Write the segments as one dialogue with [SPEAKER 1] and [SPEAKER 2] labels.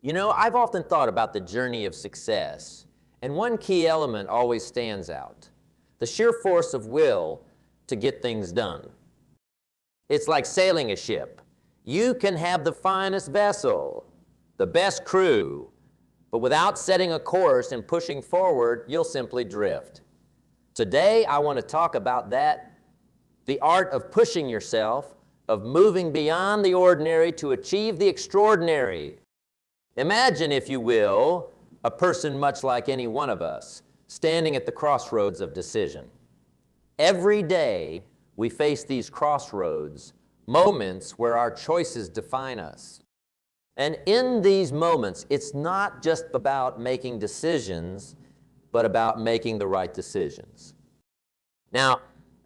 [SPEAKER 1] You know, I've often thought about the journey of success, and one key element always stands out: the sheer force of will to get things done. It's like sailing a ship. You can have the finest vessel, the best crew, but without setting a course and pushing forward, you'll simply drift. Today, I want to talk about that, the art of pushing yourself, of moving beyond the ordinary to achieve the extraordinary. Imagine, if you will, a person much like any one of us, standing at the crossroads of decision. Every day, we face these crossroads, moments where our choices define us. And in these moments, it's not just about making decisions, but about making the right decisions. Now,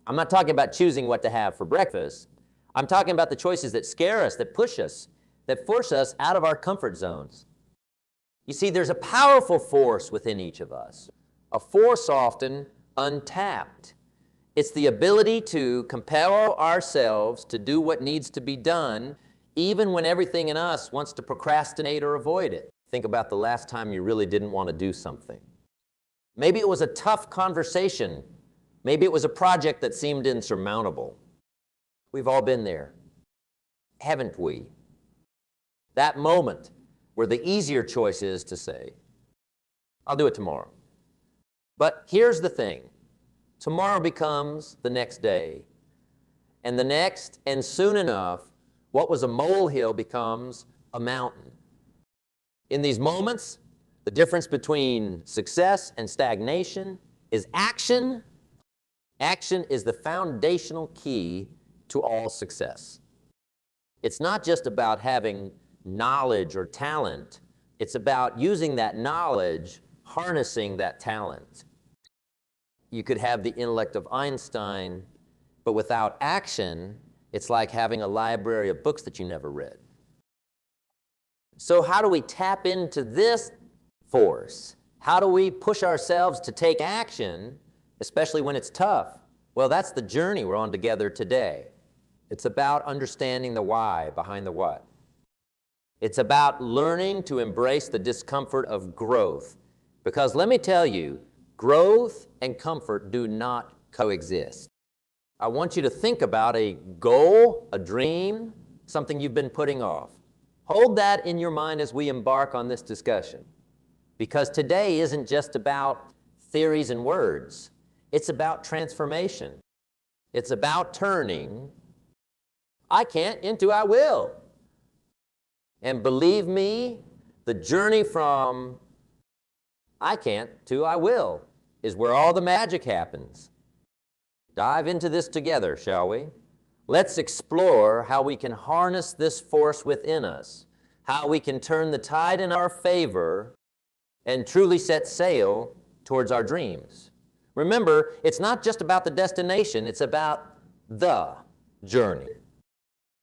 [SPEAKER 1] I'm not talking about choosing what to have for breakfast. I'm talking about the choices that scare us, that push us, that force us out of our comfort zones. You see, there's a powerful force within each of us, a force often untapped. It's the ability to compel ourselves to do what needs to be done, even when everything in us wants to procrastinate or avoid it. Think about the last time you really didn't want to do something. Maybe it was a tough conversation. Maybe it was a project that seemed insurmountable. We've all been there, haven't we? That moment where the easier choice is to say, I'll do it tomorrow. But here's the thing. Tomorrow becomes the next day, and the next, and soon enough, what was a molehill becomes a mountain. In these moments, the difference between success and stagnation is action. Action is the foundational key to all success. It's not just about having knowledge or talent. It's about using that knowledge, harnessing that talent. You could have the intellect of Einstein, but without action, it's like having a library of books that you never read. So how do we tap into this force? How do we push ourselves to take action, especially when it's tough? Well, that's the journey we're on together today. It's about understanding the why behind the what. It's about learning to embrace the discomfort of growth. Because let me tell you, growth and comfort do not coexist. I want you to think about a goal, a dream, something you've been putting off. Hold that in your mind as we embark on this discussion. Because today isn't just about theories and words. It's about transformation. It's about turning I can't into I will. And believe me, the journey from I can't to I will is where all the magic happens. Dive into this together, shall we? Let's explore how we can harness this force within us, how we can turn the tide in our favor and truly set sail towards our dreams. Remember, it's not just about the destination, it's about the journey.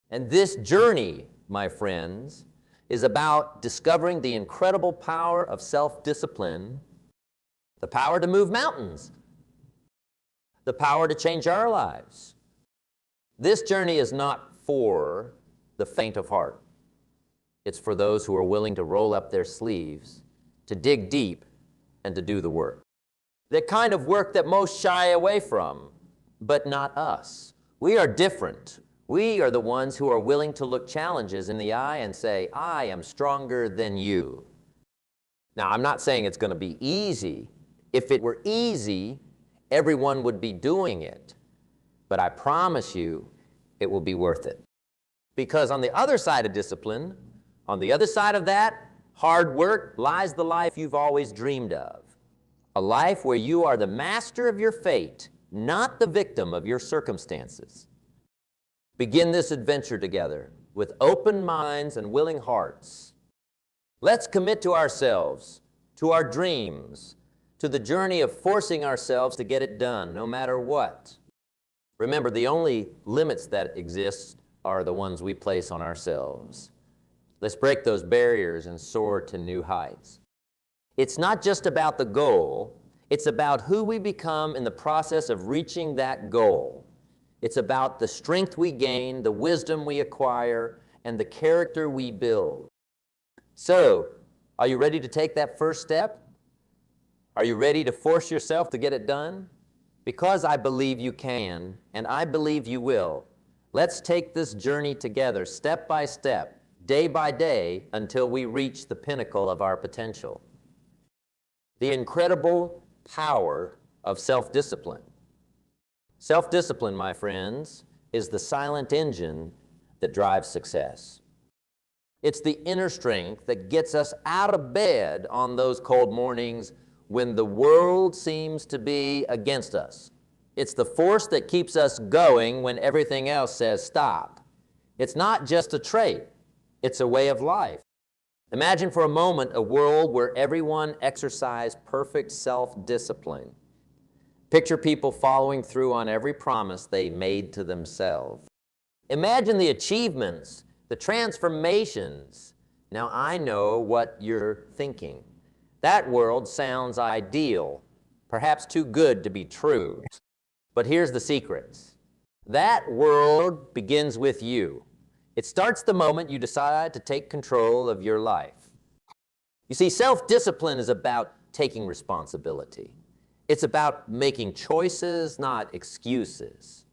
[SPEAKER 1] And this journey, my friends, is about discovering the incredible power of self-discipline, the power to move mountains, the power to change our lives. This journey is not for the faint of heart. It's for those who are willing to roll up their sleeves, to dig deep, and to do the work. The kind of work that most shy away from, but not us. We are different. We are the ones who are willing to look challenges in the eye and say, I am stronger than you. Now, I'm not saying it's going to be easy. If it were easy, everyone would be doing it. But I promise you, it will be worth it. Because on the other side of discipline, on the other side of that hard work, lies the life you've always dreamed of. A life where you are the master of your fate, not the victim of your circumstances. Begin this adventure together with open minds and willing hearts. Let's commit to ourselves, to our dreams, to the journey of forcing ourselves to get it done, no matter what. Remember, the only limits that exist are the ones we place on ourselves. Let's break those barriers and soar to new heights. It's not just about the goal, it's about who we become in the process of reaching that goal. It's about the strength we gain, the wisdom we acquire, and the character we build. So, Are you ready to take that first step? Are you ready to force yourself to get it done? Because I believe you can, and I believe you will. Let's take this journey together, step by step, day by day, until we reach the pinnacle of our potential. The incredible power of self-discipline. Self-discipline, my friends, is the silent engine that drives success. It's the inner strength that gets us out of bed on those cold mornings when the world seems to be against us. It's the force that keeps us going when everything else says stop. It's not just a trait, it's a way of life. Imagine for a moment a world where everyone exercised perfect self-discipline. Picture people following through on every promise they made to themselves. Imagine the achievements, the transformations. Now I know what you're thinking. That world sounds ideal, perhaps too good to be true. But here's the secret. That world begins with you. It starts the moment you decide to take control of your life. You see, self-discipline is about taking responsibility. It's about making choices, not excuses.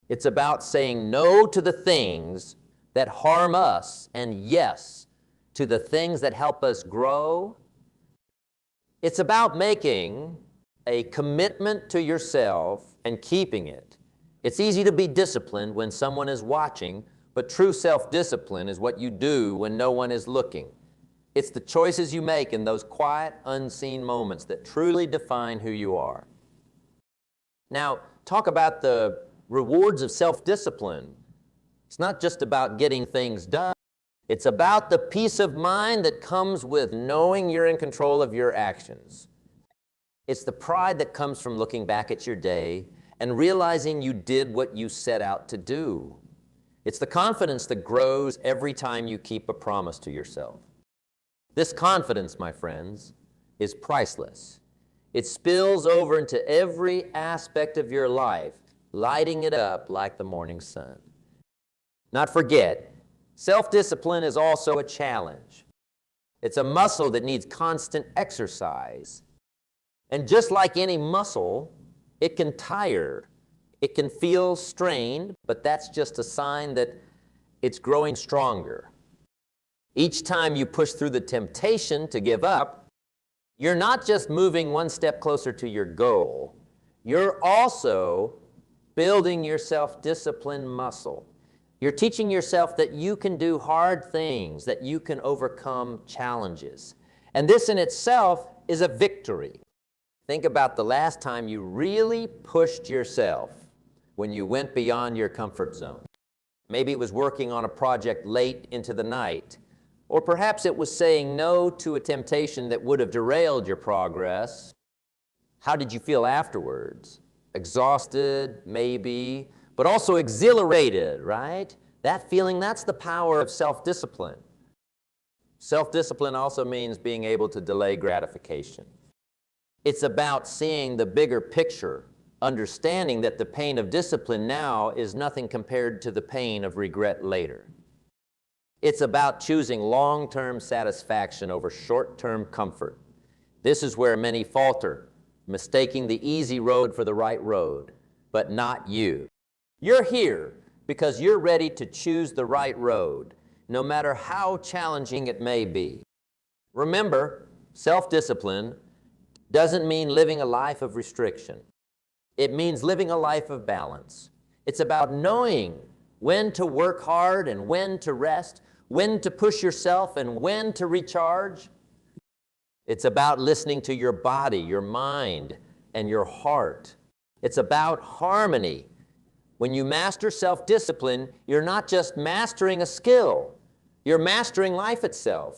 [SPEAKER 1] It's about saying no to the things that harm us and yes to the things that help us grow. It's about making a commitment to yourself and keeping it. It's easy to be disciplined when someone is watching, but true self-discipline is what you do when no one is looking. It's the choices you make in those quiet, unseen moments that truly define who you are. Now, talk about the rewards of self-discipline. It's not just about getting things done. It's about the peace of mind that comes with knowing you're in control of your actions. It's the pride that comes from looking back at your day and realizing you did what you set out to do. It's the confidence that grows every time you keep a promise to yourself. This confidence, my friends, is priceless. It spills over into every aspect of your life, lighting it up like the morning sun. Not forget, self-discipline is also a challenge. It's a muscle that needs constant exercise. And just like any muscle, it can tire. It can feel strained, but that's just a sign that it's growing stronger. Each time you push through the temptation to give up, you're not just moving one step closer to your goal, you're also building your self-discipline muscle. You're teaching yourself that you can do hard things, that you can overcome challenges. And this in itself is a victory. Think about the last time you really pushed yourself when you went beyond your comfort zone. Maybe it was working on a project late into the night, or perhaps it was saying no to a temptation that would have derailed your progress. How did you feel afterwards? Exhausted, maybe, but also exhilarated, right? That feeling, that's the power of self-discipline. Self-discipline also means being able to delay gratification. It's about seeing the bigger picture, understanding that the pain of discipline now is nothing compared to the pain of regret later. It's about choosing long-term satisfaction over short-term comfort. This is where many falter, mistaking the easy road for the right road, but not you. You're here because you're ready to choose the right road, no matter how challenging it may be. Remember, self-discipline doesn't mean living a life of restriction. It means living a life of balance. It's about knowing when to work hard and when to rest, when to push yourself and when to recharge. It's about listening to your body, your mind, and your heart. It's about harmony. When you master self-discipline, you're not just mastering a skill, you're mastering life itself.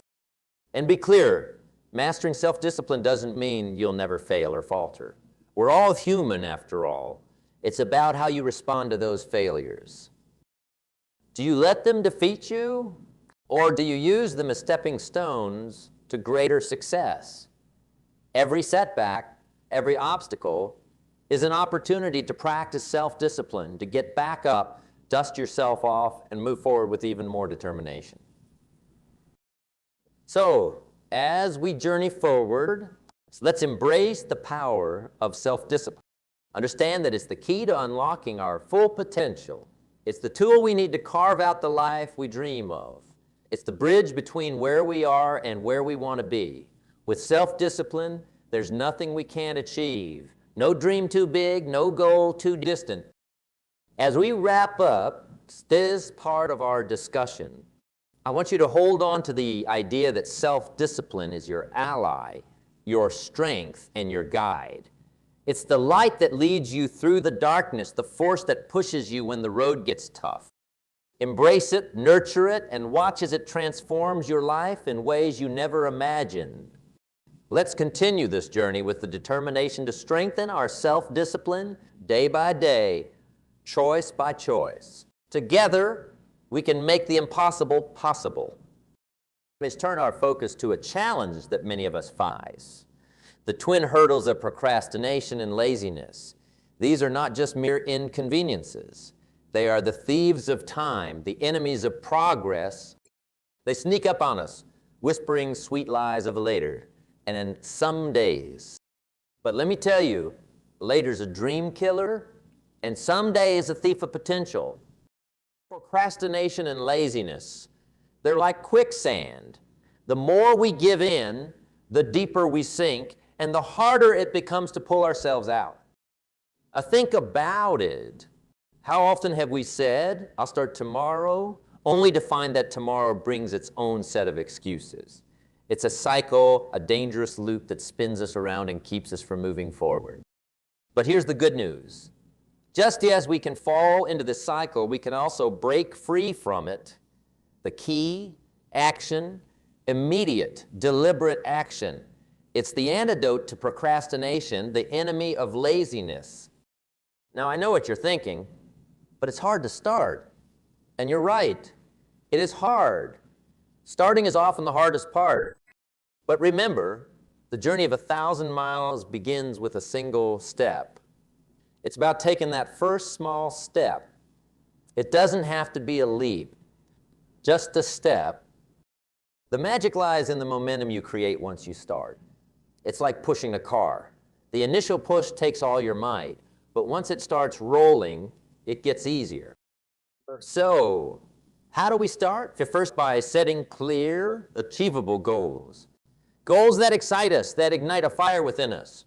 [SPEAKER 1] And be clear, mastering self-discipline doesn't mean you'll never fail or falter. We're all human after all. It's about how you respond to those failures. Do you let them defeat you, or do you use them as stepping stones to greater success? Every setback, every obstacle is an opportunity to practice self-discipline, to get back up, dust yourself off, and move forward with even more determination. So, as we journey forward, let's embrace the power of self-discipline. Understand that it's the key to unlocking our full potential. It's the tool we need to carve out the life we dream of. It's the bridge between where we are and where we want to be. With self-discipline, there's nothing we can't achieve. No dream too big, no goal too distant. As we wrap up this part of our discussion, I want you to hold on to the idea that self-discipline is your ally, your strength, and your guide. It's the light that leads you through the darkness, the force that pushes you when the road gets tough. Embrace it, nurture it, and watch as it transforms your life in ways you never imagined. Let's continue this journey with the determination to strengthen our self-discipline day by day, choice by choice. Together, we can make the impossible possible. Let's turn our focus to a challenge that many of us face. The twin hurdles of procrastination and laziness. These are not just mere inconveniences. They are the thieves of time, the enemies of progress. They sneak up on us, whispering sweet lies of later, and in some days. But let me tell you, later's a dream killer, and someday is a thief of potential. Procrastination and laziness, they're like quicksand. The more we give in, the deeper we sink, and the harder it becomes to pull ourselves out. Think about it. How often have we said, I'll start tomorrow, only to find that tomorrow brings its own set of excuses? It's a cycle, a dangerous loop that spins us around and keeps us from moving forward. But here's the good news. Just as we can fall into this cycle, we can also break free from it. The key, action, immediate, deliberate action. It's the antidote to procrastination, the enemy of laziness. Now, I know what you're thinking, but it's hard to start. And you're right, it is hard. Starting is often the hardest part. But remember, the journey of 1,000 miles begins with a single step. It's about taking that first small step. It doesn't have to be a leap, just a step. The magic lies in the momentum you create once you start. It's like pushing a car. The initial push takes all your might, but once it starts rolling, it gets easier. So, how do we start? First, by setting clear, achievable goals. Goals that excite us, that ignite a fire within us.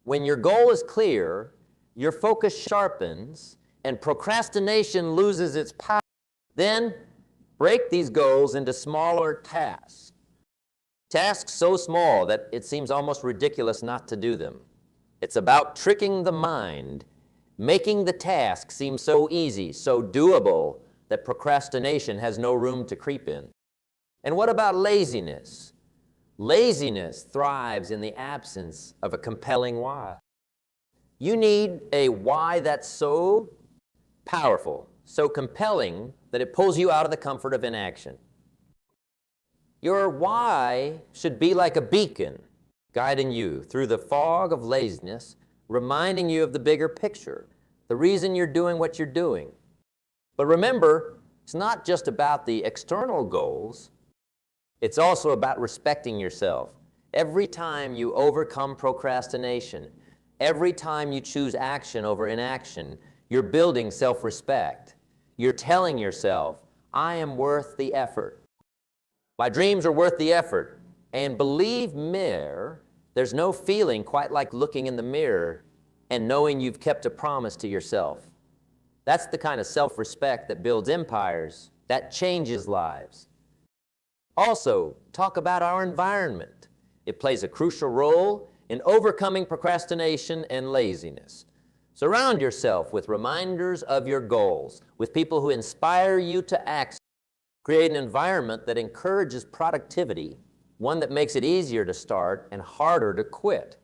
[SPEAKER 1] When your goal is clear, your focus sharpens, and procrastination loses its power. Then, break these goals into smaller tasks. Tasks so small that it seems almost ridiculous not to do them. It's about tricking the mind, making the task seem so easy, so doable, that procrastination has no room to creep in. And what about laziness? Laziness thrives in the absence of a compelling why. You need a why that's so powerful, so compelling, that it pulls you out of the comfort of inaction. Your why should be like a beacon, guiding you through the fog of laziness, reminding you of the bigger picture, the reason you're doing what you're doing. But remember, it's not just about the external goals, it's also about respecting yourself. Every time you overcome procrastination, every time you choose action over inaction, you're building self-respect. You're telling yourself, I am worth the effort. My dreams are worth the effort. And believe me, there's no feeling quite like looking in the mirror and knowing you've kept a promise to yourself. That's the kind of self-respect that builds empires, that changes lives. Also, talk about our environment. It plays a crucial role in overcoming procrastination and laziness. Surround yourself with reminders of your goals, with people who inspire you to act. Create an environment that encourages productivity, one that makes it easier to start and harder to quit.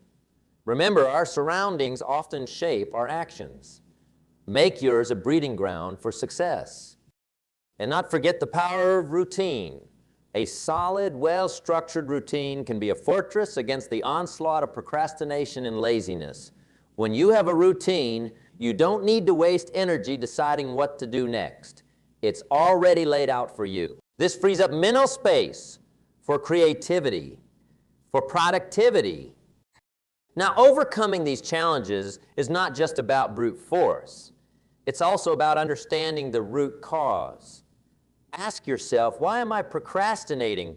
[SPEAKER 1] Remember, our surroundings often shape our actions. Make yours a breeding ground for success. And not forget the power of routine. A solid, well-structured routine can be a fortress against the onslaught of procrastination and laziness. When you have a routine, you don't need to waste energy deciding what to do next. It's already laid out for you. This frees up mental space for creativity, for productivity. Now, overcoming these challenges is not just about brute force. It's also about understanding the root cause. Ask yourself, why am I procrastinating?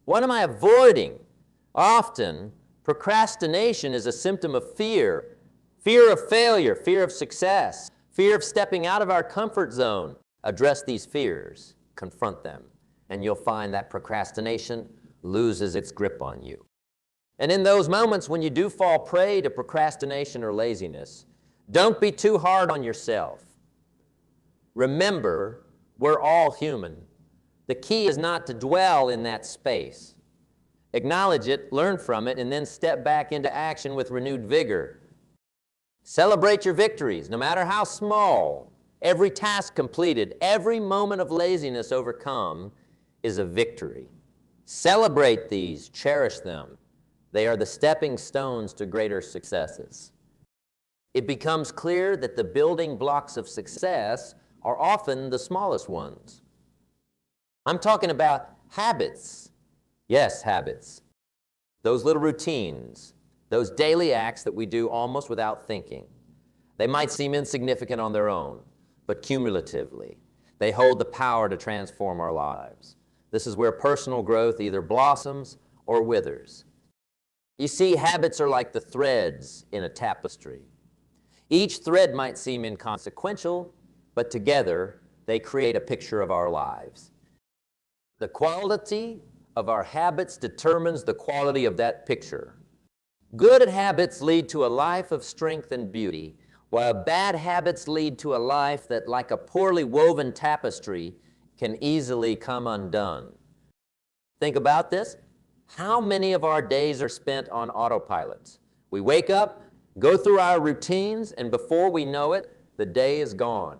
[SPEAKER 1] What am I avoiding? Often, procrastination is a symptom of fear. Fear of failure, fear of success, fear of stepping out of our comfort zone. Address these fears, confront them, and you'll find that procrastination loses its grip on you. And in those moments when you do fall prey to procrastination or laziness, don't be too hard on yourself. Remember, we're all human. The key is not to dwell in that space. Acknowledge it, learn from it, and then step back into action with renewed vigor. Celebrate your victories, no matter how small. Every task completed, every moment of laziness overcome is a victory. Celebrate these, cherish them. They are the stepping stones to greater successes. It becomes clear that the building blocks of success are often the smallest ones. I'm talking about habits. Yes, habits. Those little routines, those daily acts that we do almost without thinking. They might seem insignificant on their own, but cumulatively, they hold the power to transform our lives. This is where personal growth either blossoms or withers. You see, habits are like the threads in a tapestry. Each thread might seem inconsequential, but together they create a picture of our lives. The quality of our habits determines the quality of that picture. Good habits lead to a life of strength and beauty, while bad habits lead to a life that, like a poorly woven tapestry, can easily come undone. Think about this. How many of our days are spent on autopilot? We wake up, go through our routines, and before we know it, the day is gone.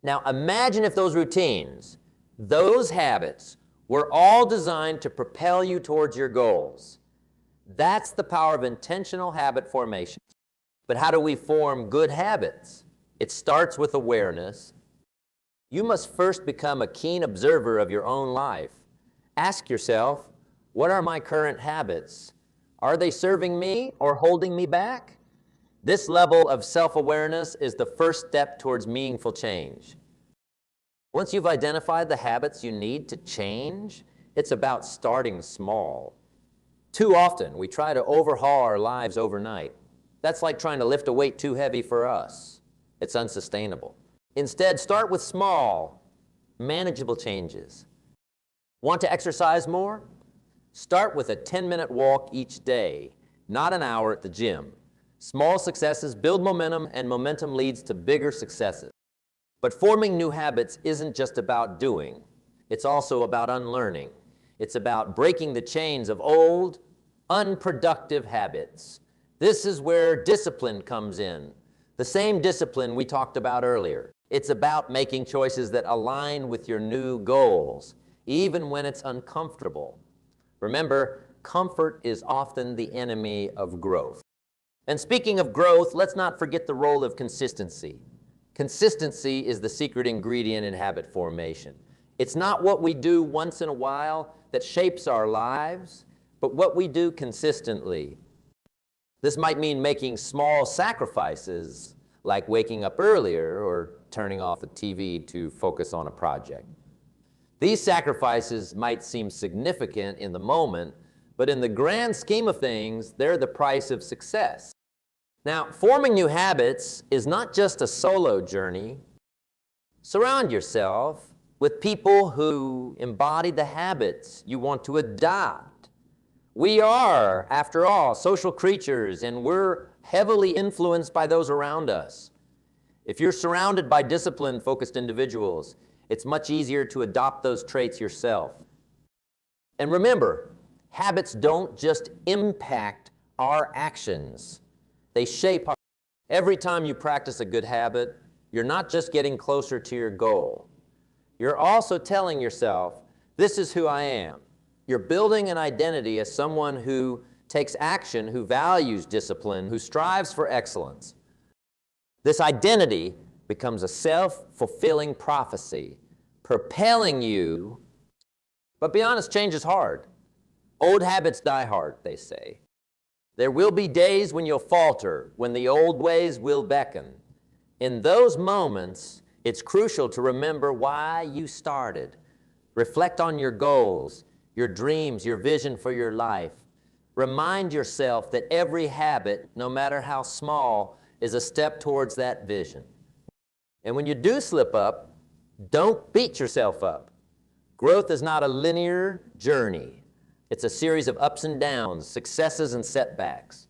[SPEAKER 1] Now imagine if those routines, those habits, were all designed to propel you towards your goals. That's the power of intentional habit formation. But how do we form good habits? It starts with awareness. You must first become a keen observer of your own life. Ask yourself, what are my current habits? Are they serving me or holding me back? This level of self-awareness is the first step towards meaningful change. Once you've identified the habits you need to change, it's about starting small. Too often, we try to overhaul our lives overnight. That's like trying to lift a weight too heavy for us. It's unsustainable. Instead, start with small, manageable changes. Want to exercise more? Start with a 10-minute walk each day, not an hour at the gym. Small successes build momentum, and momentum leads to bigger successes. But forming new habits isn't just about doing. It's also about unlearning. It's about breaking the chains of old, unproductive habits. This is where discipline comes in. The same discipline we talked about earlier. It's about making choices that align with your new goals, even when it's uncomfortable. Remember, comfort is often the enemy of growth. And speaking of growth, let's not forget the role of consistency. Consistency is the secret ingredient in habit formation. It's not what we do once in a while that shapes our lives, but what we do consistently. This might mean making small sacrifices, like waking up earlier or turning off the TV to focus on a project. These sacrifices might seem significant in the moment, but in the grand scheme of things, they're the price of success. Now, forming new habits is not just a solo journey. Surround yourself with people who embody the habits you want to adopt. We are, after all, social creatures, and we're heavily influenced by those around us. If you're surrounded by discipline-focused individuals, it's much easier to adopt those traits yourself. And remember, habits don't just impact our actions. They shape our. Every time you practice a good habit, you're not just getting closer to your goal. You're also telling yourself, this is who I am. You're building an identity as someone who takes action, who values discipline, who strives for excellence. This identity becomes a self-fulfilling prophecy, propelling you. But be honest, change is hard. Old habits die hard, they say. There will be days when you'll falter, when the old ways will beckon. In those moments, it's crucial to remember why you started. Reflect on your goals, your dreams, your vision for your life. Remind yourself that every habit, no matter how small, is a step towards that vision. And when you do slip up, don't beat yourself up. Growth is not a linear journey. It's a series of ups and downs, successes and setbacks.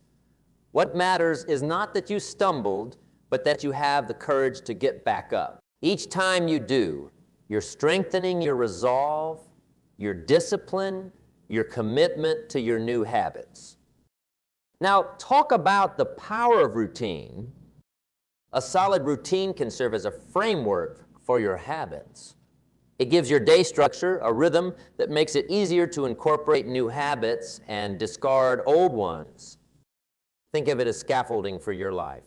[SPEAKER 1] What matters is not that you stumbled, but that you have the courage to get back up. Each time you do, you're strengthening your resolve, your discipline, your commitment to your new habits. Now, talk about the power of routine. A solid routine can serve as a framework for your habits. It gives your day structure, a rhythm that makes it easier to incorporate new habits and discard old ones. Think of it as scaffolding for your life.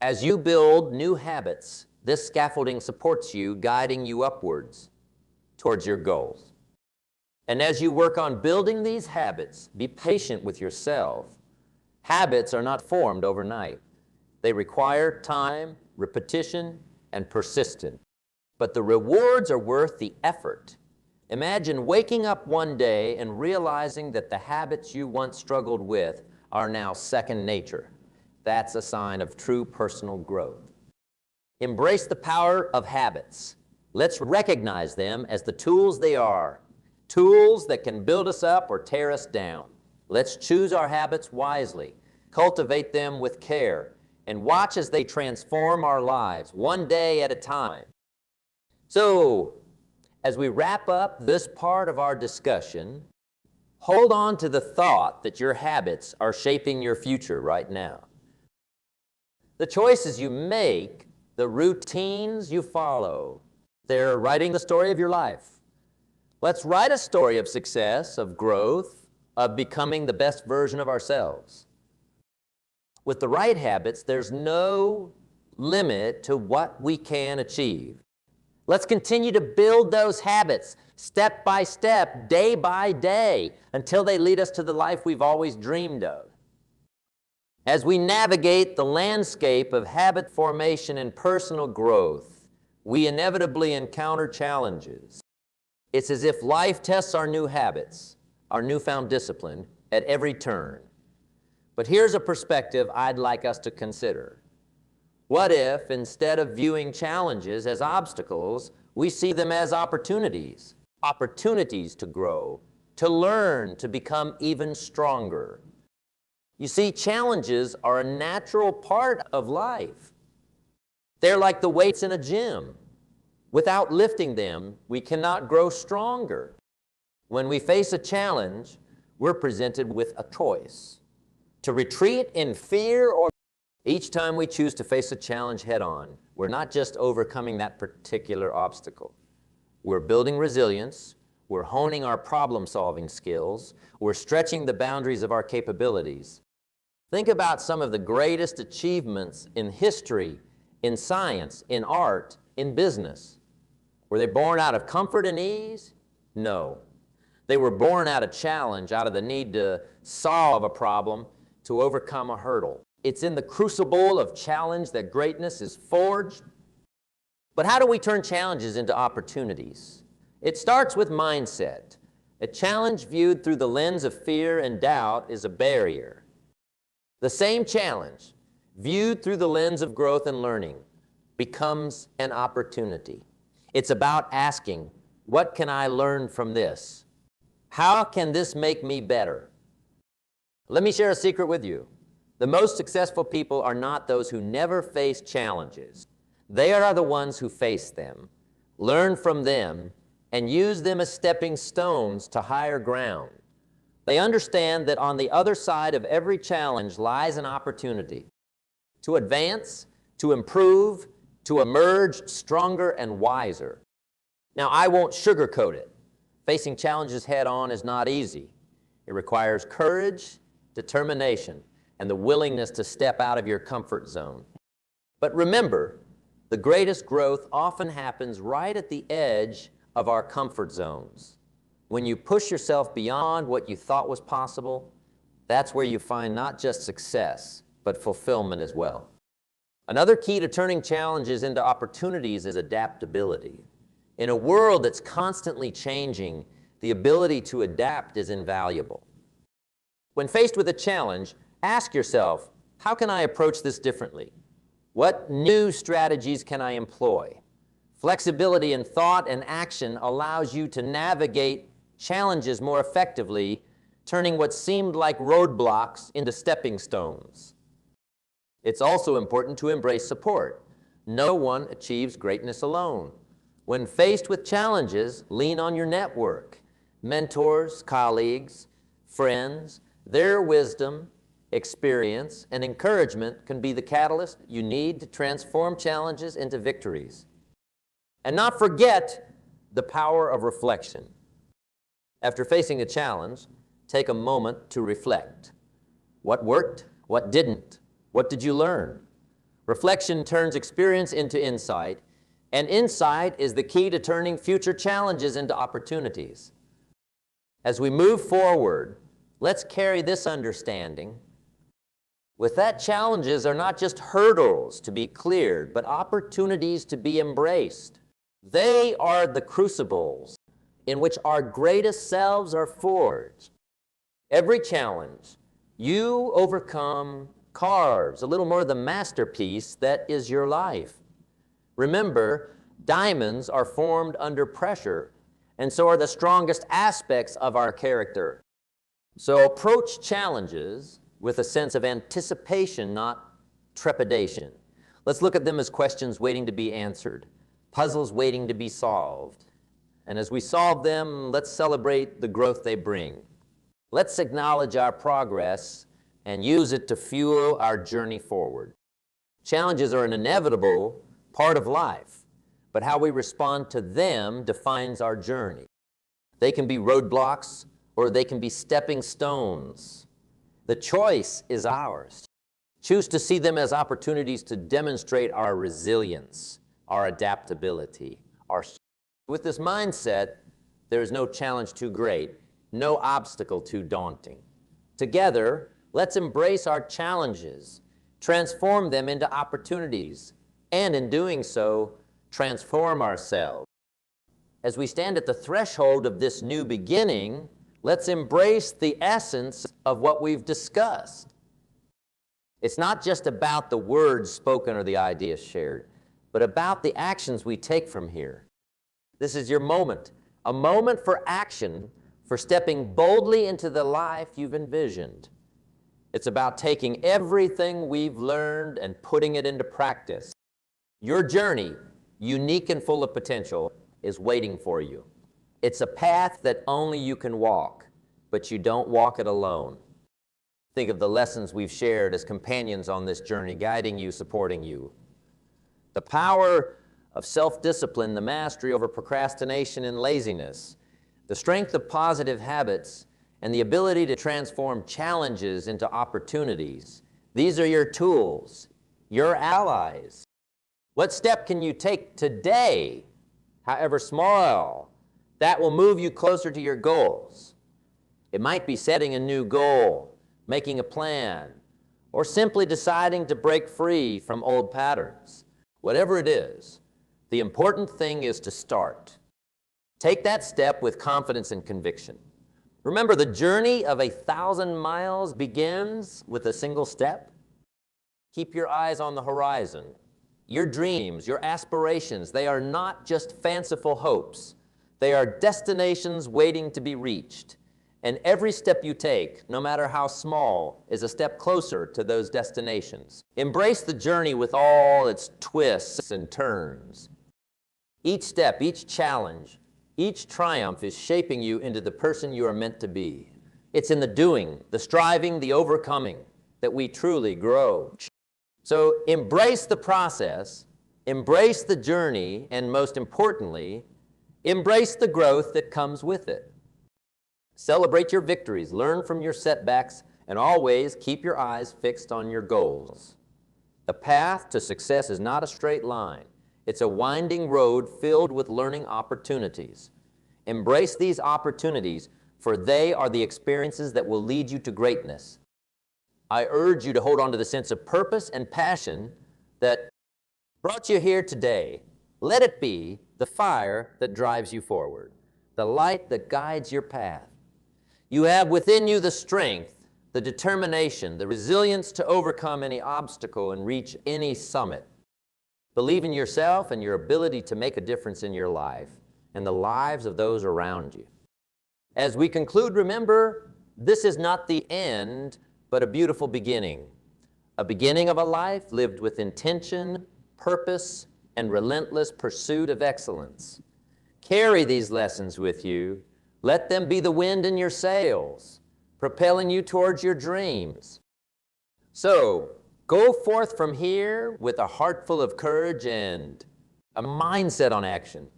[SPEAKER 1] As you build new habits, this scaffolding supports you, guiding you upwards towards your goals. And as you work on building these habits, be patient with yourself. Habits are not formed overnight. They require time, repetition, and persistence. But the rewards are worth the effort. Imagine waking up one day and realizing that the habits you once struggled with are now second nature. That's a sign of true personal growth. Embrace the power of habits. Let's recognize them as the tools they are, tools that can build us up or tear us down. Let's choose our habits wisely, cultivate them with care, and watch as they transform our lives one day at a time. So, as we wrap up this part of our discussion, hold on to the thought that your habits are shaping your future right now. The choices you make, the routines you follow, they're writing the story of your life. Let's write a story of success, of growth, of becoming the best version of ourselves. With the right habits, there's no limit to what we can achieve. Let's continue to build those habits step by step, day by day, until they lead us to the life we've always dreamed of. As we navigate the landscape of habit formation and personal growth, we inevitably encounter challenges. It's as if life tests our new habits, our newfound discipline, at every turn. But here's a perspective I'd like us to consider. What if, instead of viewing challenges as obstacles, we see them as opportunities? Opportunities to grow, to learn, to become even stronger. You see, challenges are a natural part of life. They're like the weights in a gym. Without lifting them, we cannot grow stronger. When we face a challenge, we're presented with a choice: to retreat in fear or each time we choose to face a challenge head-on, we're not just overcoming that particular obstacle. We're building resilience, we're honing our problem-solving skills, we're stretching the boundaries of our capabilities. Think about some of the greatest achievements in history, in science, in art, in business. Were they born out of comfort and ease? No. They were born out of challenge, out of the need to solve a problem, to overcome a hurdle. It's in the crucible of challenge that greatness is forged. But how do we turn challenges into opportunities? It starts with mindset. A challenge viewed through the lens of fear and doubt is a barrier. The same challenge, viewed through the lens of growth and learning, becomes an opportunity. It's about asking, what can I learn from this? How can this make me better? Let me share a secret with you. The most successful people are not those who never face challenges. They are the ones who face them, learn from them, and use them as stepping stones to higher ground. They understand that on the other side of every challenge lies an opportunity to advance, to improve, to emerge stronger and wiser. Now, I won't sugarcoat it. Facing challenges head-on is not easy. It requires courage, determination, and the willingness to step out of your comfort zone. But remember, the greatest growth often happens right at the edge of our comfort zones. When you push yourself beyond what you thought was possible, that's where you find not just success, but fulfillment as well. Another key to turning challenges into opportunities is adaptability. In a world that's constantly changing, the ability to adapt is invaluable. When faced with a challenge, ask yourself, how can I approach this differently? What new strategies can I employ? Flexibility in thought and action allows you to navigate challenges more effectively, turning what seemed like roadblocks into stepping stones. It's also important to embrace support. No one achieves greatness alone. When faced with challenges, lean on your network. Mentors, colleagues, friends, their wisdom, experience, and encouragement can be the catalyst you need to transform challenges into victories. And not forget the power of reflection. After facing a challenge, take a moment to reflect. What worked? What didn't? What did you learn? Reflection turns experience into insight, and insight is the key to turning future challenges into opportunities. As we move forward, let's carry this understanding. With that, challenges are not just hurdles to be cleared, but opportunities to be embraced. They are the crucibles in which our greatest selves are forged. Every challenge you overcome carves a little more of the masterpiece that is your life. Remember, diamonds are formed under pressure, and so are the strongest aspects of our character. So approach challenges with a sense of anticipation, not trepidation. Let's look at them as questions waiting to be answered, puzzles waiting to be solved. And as we solve them, let's celebrate the growth they bring. Let's acknowledge our progress and use it to fuel our journey forward. Challenges are an inevitable part of life, but how we respond to them defines our journey. They can be roadblocks or they can be stepping stones. The choice is ours. Choose to see them as opportunities to demonstrate our resilience, our adaptability, our strength. With this mindset, there is no challenge too great, no obstacle too daunting. Together, let's embrace our challenges, transform them into opportunities, and in doing so, transform ourselves. As we stand at the threshold of this new beginning, let's embrace the essence of what we've discussed. It's not just about the words spoken or the ideas shared, but about the actions we take from here. This is your moment, a moment for action, for stepping boldly into the life you've envisioned. It's about taking everything we've learned and putting it into practice. Your journey, unique and full of potential, is waiting for you. It's a path that only you can walk, but you don't walk it alone. Think of the lessons we've shared as companions on this journey, guiding you, supporting you. The power of self-discipline, the mastery over procrastination and laziness, the strength of positive habits, and the ability to transform challenges into opportunities. These are your tools, your allies. What step can you take today, however small, that will move you closer to your goals? It might be setting a new goal, making a plan, or simply deciding to break free from old patterns. Whatever it is, the important thing is to start. Take that step with confidence and conviction. Remember, the journey of 1,000 miles begins with a single step. Keep your eyes on the horizon. Your dreams, your aspirations, they are not just fanciful hopes. They are destinations waiting to be reached. And every step you take, no matter how small, is a step closer to those destinations. Embrace the journey with all its twists and turns. Each step, each challenge, each triumph is shaping you into the person you are meant to be. It's in the doing, the striving, the overcoming that we truly grow. So embrace the process, embrace the journey, and most importantly, embrace the growth that comes with it. Celebrate your victories, learn from your setbacks, and always keep your eyes fixed on your goals. The path to success is not a straight line. It's a winding road filled with learning opportunities. Embrace these opportunities, for they are the experiences that will lead you to greatness. I urge you to hold on to the sense of purpose and passion that brought you here today. Let it be the fire that drives you forward, the light that guides your path. You have within you the strength, the determination, the resilience to overcome any obstacle and reach any summit. Believe in yourself and your ability to make a difference in your life and the lives of those around you. As we conclude, remember, this is not the end, but a beautiful beginning. A beginning of a life lived with intention, purpose, and relentless pursuit of excellence. Carry these lessons with you. Let them be the wind in your sails, propelling you towards your dreams. So, go forth from here with a heart full of courage and a mindset on action.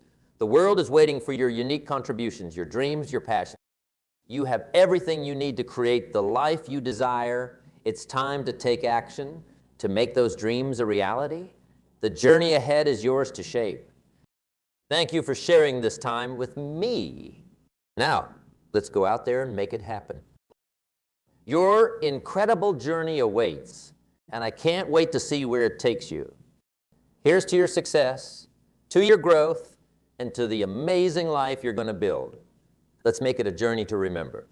[SPEAKER 1] The world is waiting for your unique contributions, your dreams, your passions. You have everything you need to create the life you desire. It's time to take action, to make those dreams a reality. The journey ahead is yours to shape. Thank you for sharing this time with me. Now, let's go out there and make it happen. Your incredible journey awaits, and I can't wait to see where it takes you. Here's to your success, to your growth, and to the amazing life you're going to build. Let's make it a journey to remember.